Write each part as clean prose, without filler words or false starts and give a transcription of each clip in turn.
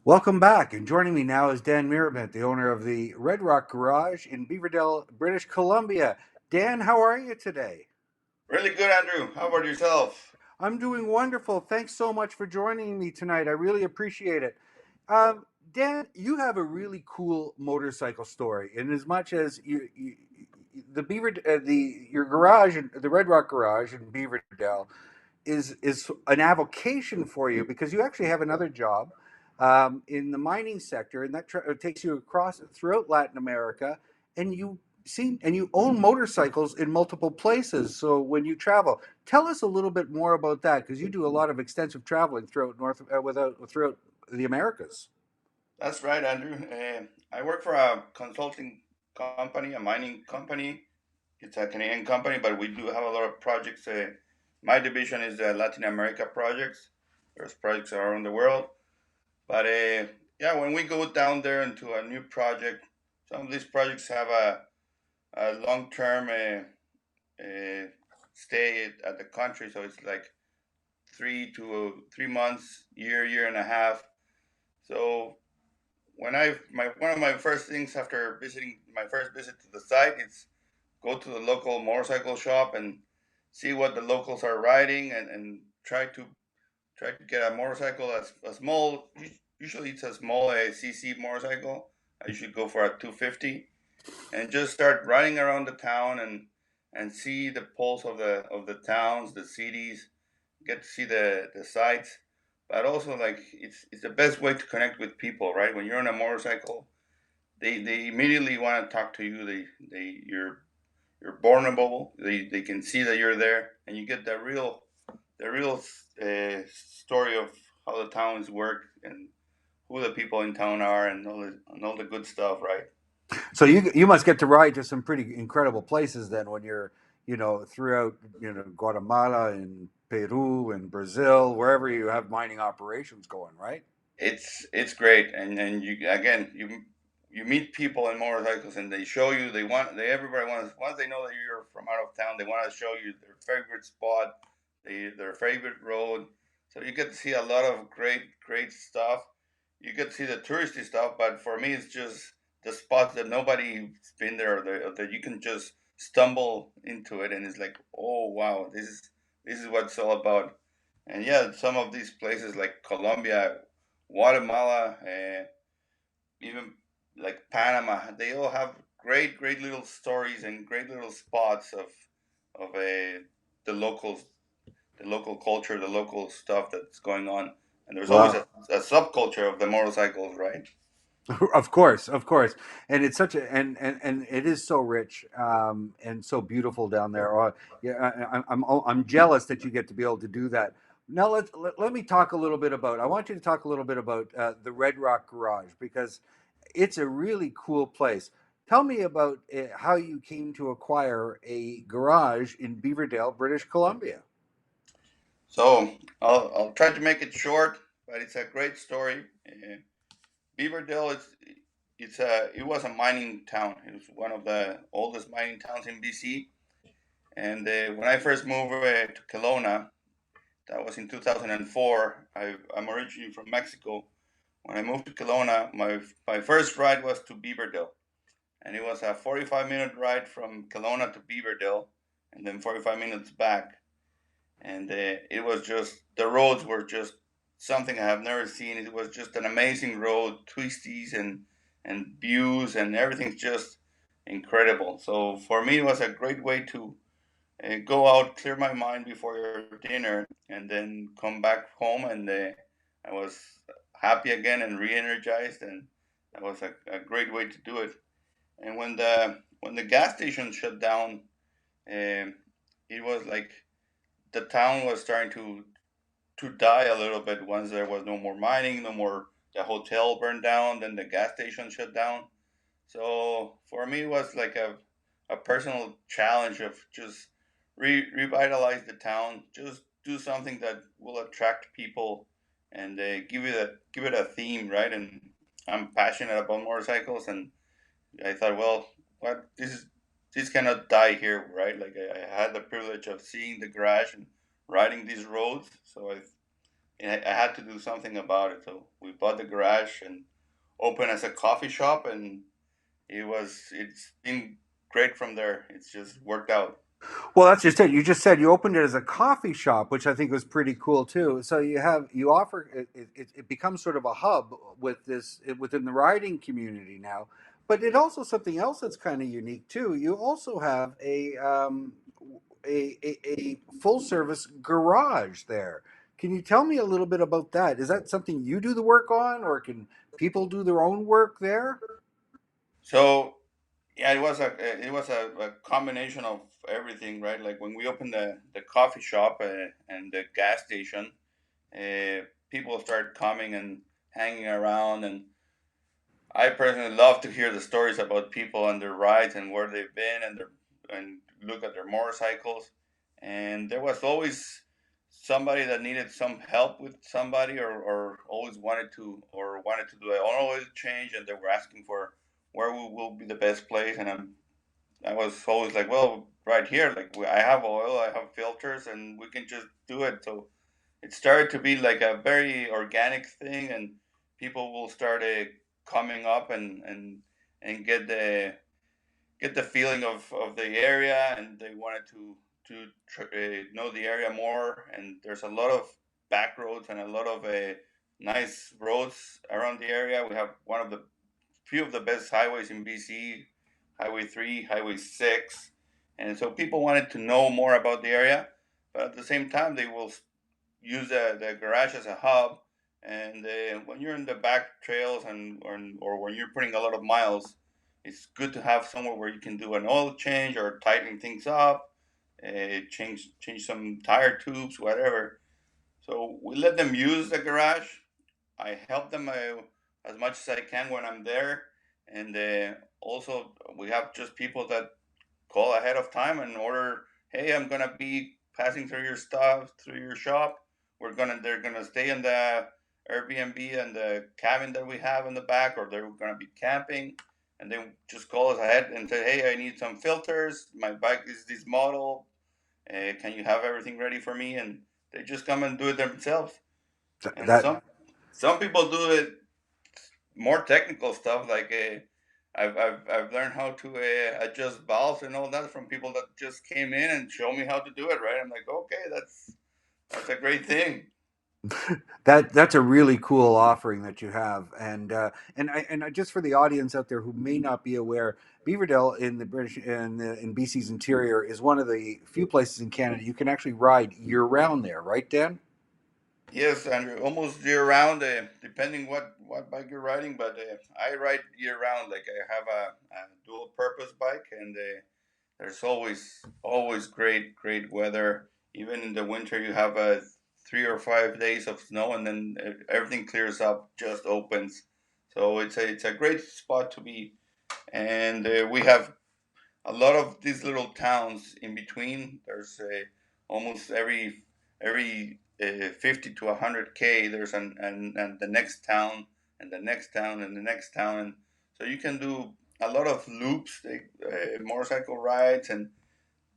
Welcome back, and joining me now is Dan Mirabent, the owner of the Red Rock Garage in Beaverdell, British Columbia. Dan, how are you today? Really good, Andrew. How about yourself? I'm doing wonderful. Thanks so much for joining me tonight. I really appreciate it. Um, Dan, you have a really cool motorcycle story. In as much as the your garage, the Red Rock Garage in Beaverdell, is an avocation for you because you actually have another job in the mining sector, and that takes you across throughout Latin America, and you own motorcycles in multiple places. So when you travel, tell us a little bit more about that because you do a lot of extensive traveling throughout throughout the Americas. That's right, Andrew. I work for a consulting company, a mining company. It's a Canadian company, but we do have a lot of projects. My division is the Latin America projects. There's projects around the world. But yeah, when we go down there into a new project, some of these projects have a long term stay at the country. So it's like 3 to 3 months, year and a half. So one of my first things after visiting my first visit to the site is go to the local motorcycle shop and see what the locals are riding and try to get a motorcycle a small, usually it's a small CC motorcycle. I usually go for a 250 and just start riding around the town and see the pulse of the towns, the cities, get to see the sights, but also like it's the best way to connect with people, right? When you're on a motorcycle, they immediately want to talk to you. You're vulnerable. They can see that you're there, and you get the real story of how the towns work and who the people in town are and all the good stuff, right? So you must get to ride to some pretty incredible places then when you're throughout Guatemala and Peru and Brazil, wherever you have mining operations going, right? It's great, and you again you meet people in motorcycles, and they show you everybody wants once they know that you're from out of town, they want to show you their favorite spot, their favorite road. So you get to see a lot of great stuff. You get to see the touristy stuff, but for me, it's just the spots that nobody's been there, or that you can just stumble into it, and it's like, oh wow, this is what it's all about. And yeah, some of these places like Colombia, Guatemala, even like Panama, they all have great little stories and great little spots of the locals, the local culture, the local stuff that's going on. And there's always Wow. a subculture of the motorcycles, right? Of course, and it's such a and it is so rich and so beautiful down there. Yeah, I'm jealous that you get to be able to do that. Now let me talk a little bit about. I want you to talk a little bit about the Red Rock Garage because it's a really cool place. Tell me about how you came to acquire a garage in Beaverdale, British Columbia. So I'll try to make it short, but it's a great story. Beaverdale, it was a mining town. It was one of the oldest mining towns in BC. And when I first moved to Kelowna, that was in 2004. I'm originally from Mexico. When I moved to Kelowna, my first ride was to Beaverdale, and it was a 45-minute ride from Kelowna to Beaverdale, and then 45 minutes back. And it was just the roads were just something I have never seen. It was just an amazing road, twisties and views, and everything's just incredible. So for me, it was a great way to go out, clear my mind before your dinner, and then come back home. And I was happy again and re-energized, and that was a great way to do it. And when the gas station shut down, um, it was like the town was starting to die a little bit once there was no more mining, no more. The hotel burned down, then the gas station shut down. So for me, it was like a personal challenge of just revitalize the town, just do something that will attract people and give it a theme, right? And I'm passionate about motorcycles, and I thought, well, what this cannot die here, right? Like I had the privilege of seeing the garage and riding these roads, so I and I had to do something about it. So we bought the garage and opened as a coffee shop, and it's been great from there. It's just worked out. Well, that's just it. You just said you opened it as a coffee shop, which I think was pretty cool too. So you offer it becomes sort of a hub with this within the riding community now. But it also something else that's kind of unique too. You also have a full service garage there. Can you tell me a little bit about that? Is that something you do the work on, or can people do their own work there? So yeah, it was a combination of everything, right? Like when we opened the coffee shop and the gas station, people started coming and hanging around, and I personally love to hear the stories about people and their rides and where they've been and look at their motorcycles. And there was always somebody that needed some help with somebody, or always wanted to do an oil change, and they were asking for where will be the best place. And I was always like, well, right here, like I have oil, I have filters, and we can just do it. So it started to be like a very organic thing, and people will start coming up and get the feeling of the area, and they wanted to know the area more. And there's a lot of back roads and a lot of nice roads around the area. We have one of the few of the best highways in BC, Highway 3, Highway 6. And so people wanted to know more about the area, but at the same time, they will use the garage as a hub. And when you're in the back trails or when you're putting a lot of miles, it's good to have somewhere where you can do an oil change or tighten things up, change some tire tubes, whatever. So we let them use the garage. I help them as much as I can when I'm there, and also we have just people that call ahead of time and order. Hey, I'm gonna be passing through your stuff, through your shop. They're gonna stay in the Airbnb and the cabin that we have in the back, or they're gonna be camping, and they just call us ahead and say, hey, I need some filters. My bike is this model. Can you have everything ready for me? And they just come and do it themselves. And That some people do it more technical stuff like I've learned how to adjust valves and all that from people that just came in and show me how to do it. Right, I'm like, okay, that's a great thing. that's a really cool offering that you have, just for the audience out there who may not be aware, Beaverdell in the in BC's interior is one of the few places in Canada you can actually ride year round there, right, Dan? Yes, Andrew, almost year round, depending what bike you're riding, but I ride year round. Like I have a dual purpose bike, and there's always great weather. Even in the winter, you have 3 or 5 days of snow, and then everything clears up, just opens. So it's a great spot to be. And we have a lot of these little towns in between. There's almost every 50 to 100 k. There's and the next town and the next town and the next town, and so you can do a lot of loops, like, motorcycle rides, and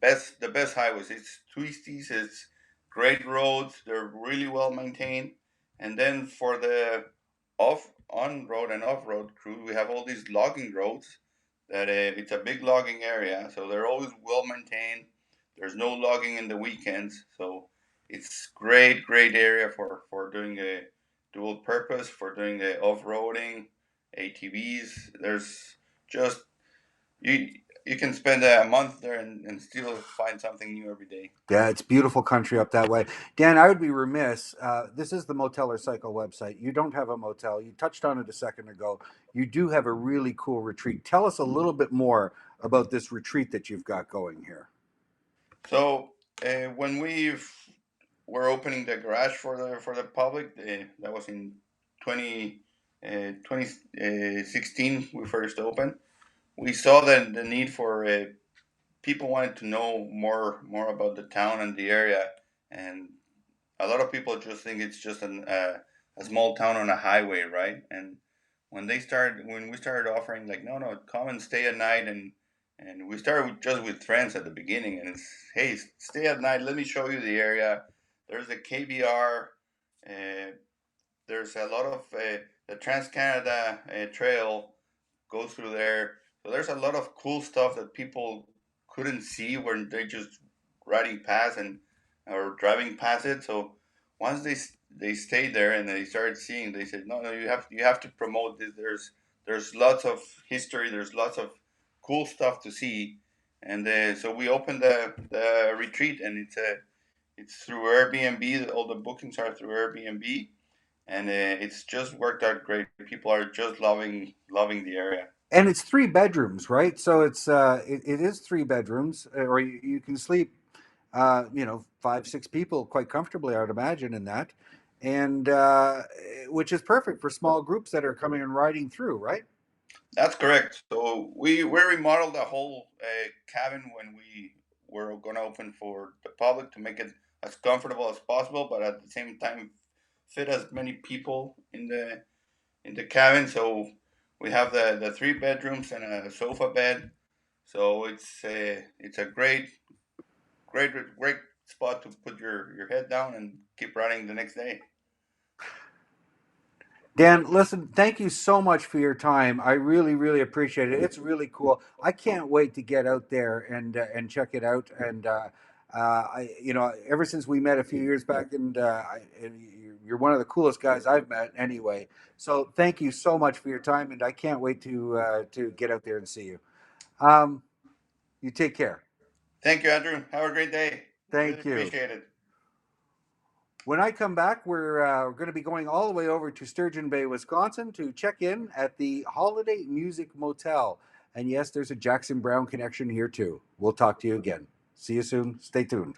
the best highways. It's twisties. It's great roads. They're really well maintained. And then for the off on road and off road crew, we have all these logging roads. That it's a big logging area, so they're always well maintained. There's no logging in the weekends, so it's great area for doing a dual purpose, for doing the off roading, ATVs. There's just you you can spend a month there and still find something new every day. Yeah, it's beautiful country up that way. Dan, I would be remiss. This is the Motel or Cycle website. You don't have a motel. You touched on it a second ago. You do have a really cool retreat. Tell us a little bit more about this retreat that you've got going here. So when we were opening the garage for the public, that was in 20, 2016. We first opened. We saw the need for people wanted to know more about the town and the area, and a lot of people just think it's just a small town on a highway, right? And when we started offering, like, no, come and stay at night, and we started just with friends at the beginning, and it's, hey, stay at night, let me show you the area. There's a KBR, Uh, there's a lot of the Trans Canada Trail goes through there. So there's a lot of cool stuff that people couldn't see when they just riding past and or driving past it. So once they stayed there and they started seeing, they said, no, no, you have to promote this. There's lots of history. There's lots of cool stuff to see. And so we opened the retreat, and it's through Airbnb. All the bookings are through Airbnb, and it's just worked out great. People are just loving the area. And it's 3 bedrooms, right? So it is 3 bedrooms, or you can sleep, 5, 6 people quite comfortably, I would imagine, in that, and which is perfect for small groups that are coming and riding through, right? That's correct. So we remodeled the whole cabin when we were going to open for the public to make it as comfortable as possible, but at the same time fit as many people in the cabin. So we have the 3 bedrooms and a sofa bed. So it's a great spot to put your head down and keep riding the next day. Dan, listen, thank you so much for your time. I really, really appreciate it. It's really cool. I can't wait to get out there and check it out. And ever since we met a few years back, and you're one of the coolest guys I've met, anyway. So thank you so much for your time, and I can't wait to get out there and see you. Um, you take care. Thank you, Andrew. Have a great day. Really Thank you. appreciate it. When I come back, we're going to be going all the way over to Sturgeon Bay, Wisconsin to check in at the Holiday Music Motel. And yes, there's a Jackson Brown connection here too. We'll talk to you again. See you soon. Stay tuned.